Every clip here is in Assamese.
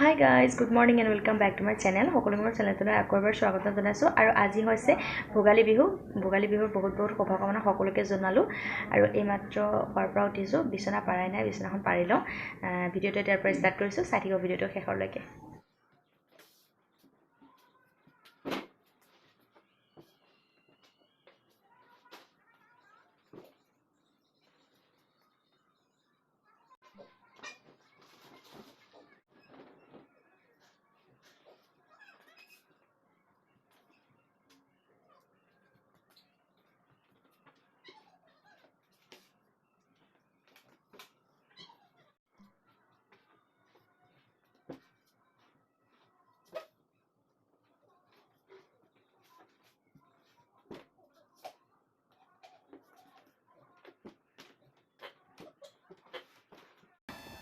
Hi guys, good morning and welcome back to my channel. Hokolomor channel tona akorbar swagatam janaisu aru aji hoise bhogali bihur bahut shubhakamana hokoloke jonalu aru ei matro horpra utisu bisona parai nai bisonakhon parilo video to der pora start korisu sathiko video to shekhor loke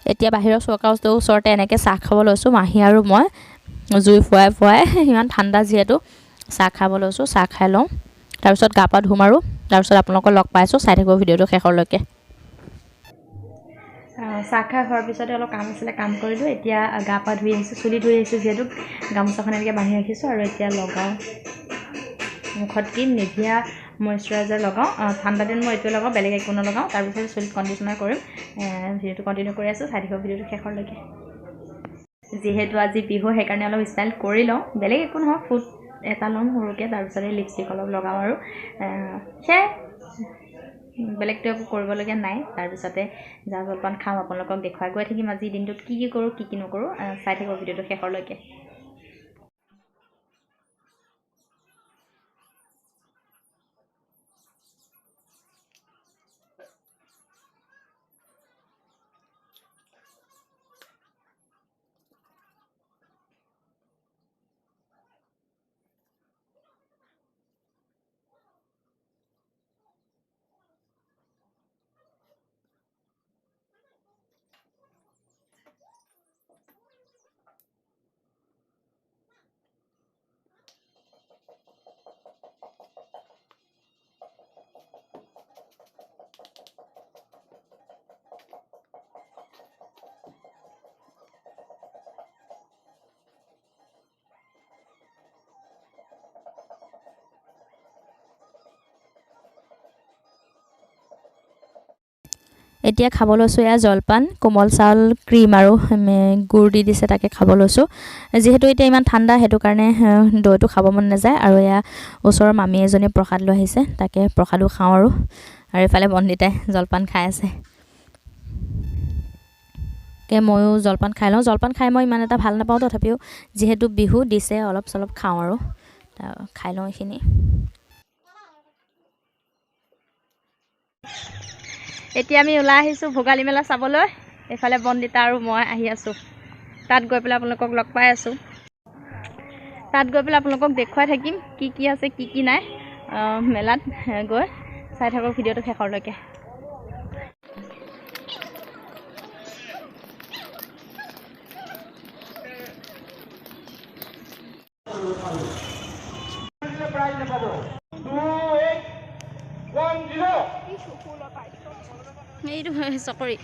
এতিয়া বাহিৰৰ চৌকাউটো ওচৰতে এনেকৈ চাহ খাব লৈছোঁ মাহী আৰু মই জুই ফুৱাই ইমান ঠাণ্ডা যিহেতু চাহ খাব লৈছোঁ চাহ খাই লওঁ তাৰপিছত গা পা ধুম আৰু তাৰপিছত আপোনালোকক লগ পাইছোঁ চাই থাকিব ভিডিঅ'টো শেষলৈকে চাহ খাই হোৱাৰ পিছতে অলপ কাম আছিলে কাম কৰিলোঁ এতিয়া গা পা ধুই আহিছোঁ চুলি ধুই আহিছোঁ যিহেতু গামোচাখন এনেকৈ বান্ধি ৰাখিছোঁ আৰু এতিয়া লগাওঁ মুখত কি নিভিয়া মইশ্চাৰাইজাৰ লগাওঁ ঠাণ্ডা দিন মই এইটোৱে লগাওঁ বেলেগ একো নলগাওঁ তাৰপিছত চুলিত কণ্ডিশ্যনাৰ কৰিম ভিডিঅ'টো কণ্টিনিউ কৰি আছোঁ চাই থাকিব ভিডিঅ'টো শেষলৈকে যিহেতু আজি বিহু সেইকাৰণে অলপ ষ্টাইল কৰি লওঁ বেলেগ একো নহয় ফুট এটা ল'ম সৰুকৈ তাৰপিছতে লিপষ্টিক অলপ লগাওঁ আৰু সেয়াই বেলেগটো একো কৰিবলগীয়া নাই তাৰপিছতে জা জলপান খাম আপোনালোকক দেখুৱাই গৈ থাকিম আজি দিনটোত কি কৰোঁ কি নকৰোঁ চাই থাকিব ভিডিঅ'টো শেষলৈকে এতিয়া খাব লৈছোঁ এয়া জলপান কোমল চাউল ক্ৰীম আৰু গুড় দি দিছে তাকে খাব লৈছোঁ যিহেতু এতিয়া ইমান ঠাণ্ডা সেইটো কাৰণে দৈটো খাব মন নাযায় আৰু এয়া ওচৰৰ মামী এজনীয়ে প্ৰসাদ লৈ আহিছে তাকে প্ৰসাদো খাওঁ আৰু এইফালে বন্দিতাই জলপান খাই আছে ময়ো জলপান খাই লওঁ জলপান খাই মই ইমান এটা ভাল নাপাওঁ তথাপিও যিহেতু বিহু দিছে অলপ চলপ খাওঁ আৰু খাই লওঁ এইখিনি এতিয়া আমি ওলাই আহিছোঁ ভোগালী মেলা চাবলৈ এইফালে বন্দিতা আৰু মই আহি আছোঁ তাত গৈ পেলাই আপোনালোকক লগ পাই আছোঁ তাত গৈ পেলাই আপোনালোকক দেখুৱাই থাকিম কি আছে কি নাই মেলাত গৈ চাই থাকক ভিডিঅ'টো শেষলৈকে এইটো চকৰি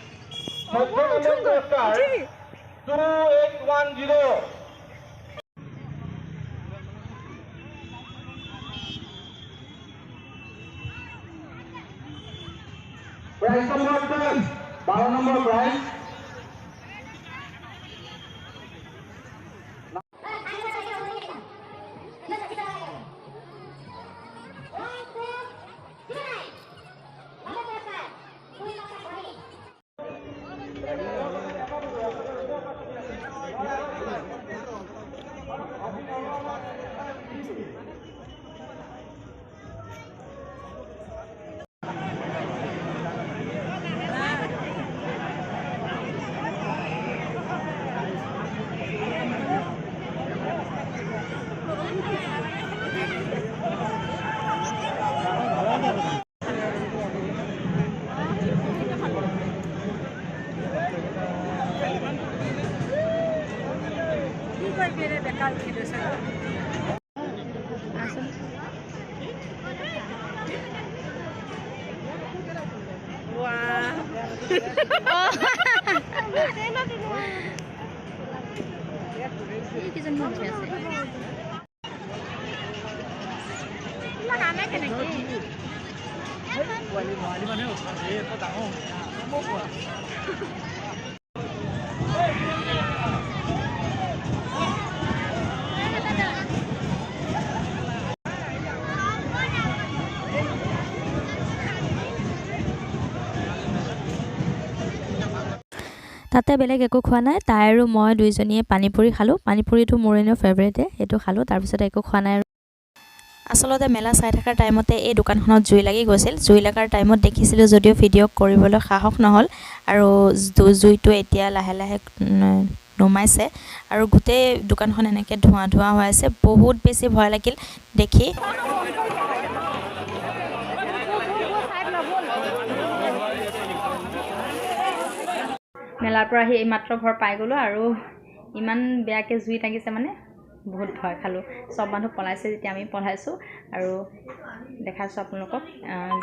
Prize number 12, 12 number prize. এই কিজনী উঠি আছে কামে কেনেকৈ তাতে বেলেগ একো খোৱা নাই তাই আৰু মই দুইজনীয়ে পানীপুৰি খালোঁ পানীপুৰিটো মোৰ এনেও ফেভৰেটে সেইটো খালোঁ তাৰপিছত একো খোৱা নাই আচলতে মেলা চাই থকাৰ টাইমতে এই দোকানখনত জুই লাগি গৈছিল জুই লগাৰ টাইমত দেখিছিলোঁ যদিও ভিডিঅ' কৰিবলৈ সাহস নহ'ল আৰু জুইটো এতিয়া লাহে লাহে নুমাইছে আৰু গোটেই দোকানখন এনেকৈ ধোঁৱা ধোঁৱা হৈ আছে বহুত বেছি ভয় লাগিল দেখি মেলাৰ পৰা আহি এইমাত্ৰ ঘৰ পাই গ'লোঁ আৰু ইমান বেয়াকৈ জুই লাগিছে মানে বহুত ভয় খালোঁ চব মানুহ পলাইছে যেতিয়া আমি পলাইছোঁ আৰু দেখাইছোঁ আপোনালোকক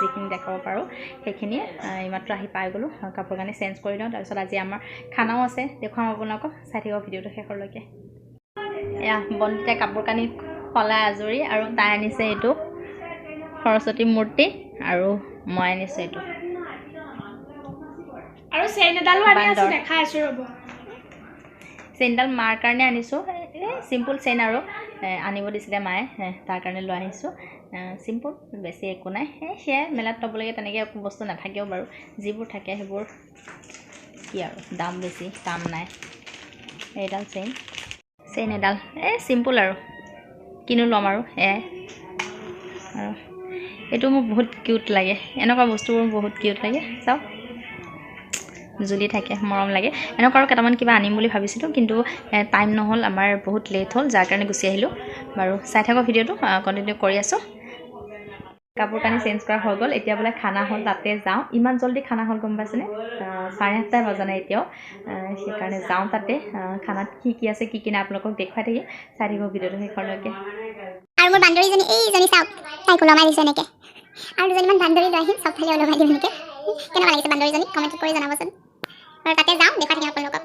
যিখিনি দেখাব পাৰোঁ সেইখিনিয়ে এইমাত্ৰ আহি পাই গ'লোঁ কাপোৰ কানি চেঞ্জ কৰি লওঁ তাৰপিছত আজি আমাৰ খানাও আছে দেখুৱাম আপোনালোকক চাই থাকিব ভিডিঅ'টো শেষলৈকে এয়া বন্তিতাই কাপোৰ কানি সলাই আজৰি আৰু তাই আনিছে এইটো সৰস্বতী মূৰ্তি আৰু মই আনিছোঁ এইটো আৰু চেইন এডালো আনি আছো দেখাই আছো ৰ'ব চেইনডাল মাৰ কাৰণে আনিছোঁ চিম্পুল চেইন আৰু আনিব দিছিলে মায়ে তাৰ কাৰণে লৈ আহিছোঁ চিম্পুল বেছি একো নাই সেয়াই মেলাত ল'বলৈকে তেনেকৈ একো বস্তু নাথাকেও বাৰু যিবোৰ থাকে সেইবোৰ কি আৰু দাম বেছি কাম নাই এইডাল চেইন এডাল চিম্পুল আৰু কিনো ল'ম আৰু এয়াই আৰু এইটো মোক বহুত কিউট লাগে এনেকুৱা বস্তুবোৰ বহুত কিউট লাগে চাওক জুলি থাকে মৰম লাগে এনেকুৱা আৰু কেইটামান কিবা আনিম বুলি ভাবিছিলোঁ কিন্তু টাইম নহ'ল আমাৰ বহুত লেট হ'ল যাৰ কাৰণে গুচি আহিলোঁ বাৰু চাই থাকক ভিডিঅ'টো কণ্টিনিউ কৰি আছোঁ কাপোৰ কানি চেঞ্জ কৰা হৈ গ'ল এতিয়া বোলে খানা হ'ল তাতে যাওঁ ইমান জল্দি খানা হ'ল গম পাইছেনে 8:30 বজা নাই এতিয়াও সেইকাৰণে যাওঁ তাতে খানাত কি আছে কি নাই আপোনালোকক দেখুৱাই থাকিম চাই থাকিব ভিডিঅ'টো শেষলৈকে আৰু মোৰ বান্ধৱীজনী এইজনী চাওক তাইক ওলমাই দিছোঁ এনেকৈ আৰু দুজনীমান বান্ধৱী লৈ আহিম চবফালে ওলমাই দিম এনেকৈ কেনেকুৱা লাগিছে বান্ধৱীজনী কমেণ্ট কৰি জনাবচোন আৰু তাতে যাওঁ দেখাই থাকিম আপোনালোকক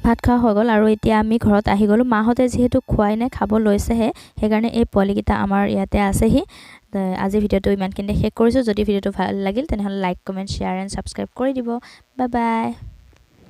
ভাত খোৱা হৈ গ'ল আৰু এতিয়া আমি ঘৰত আহি গ'লোঁ মাহঁতে যিহেতু খোৱাই নাই খাব লৈছেহে সেইকাৰণে এই পোৱালিকেইটা আমাৰ ইয়াতে আছেহি আজি ভিডিঅ'টো ইমানখিনিতে শেষ কৰিছোঁ যদি ভিডিঅ'টো ভাল লাগিল তেনেহ'লে like comment share and subscribe কৰি দিব বাই বাই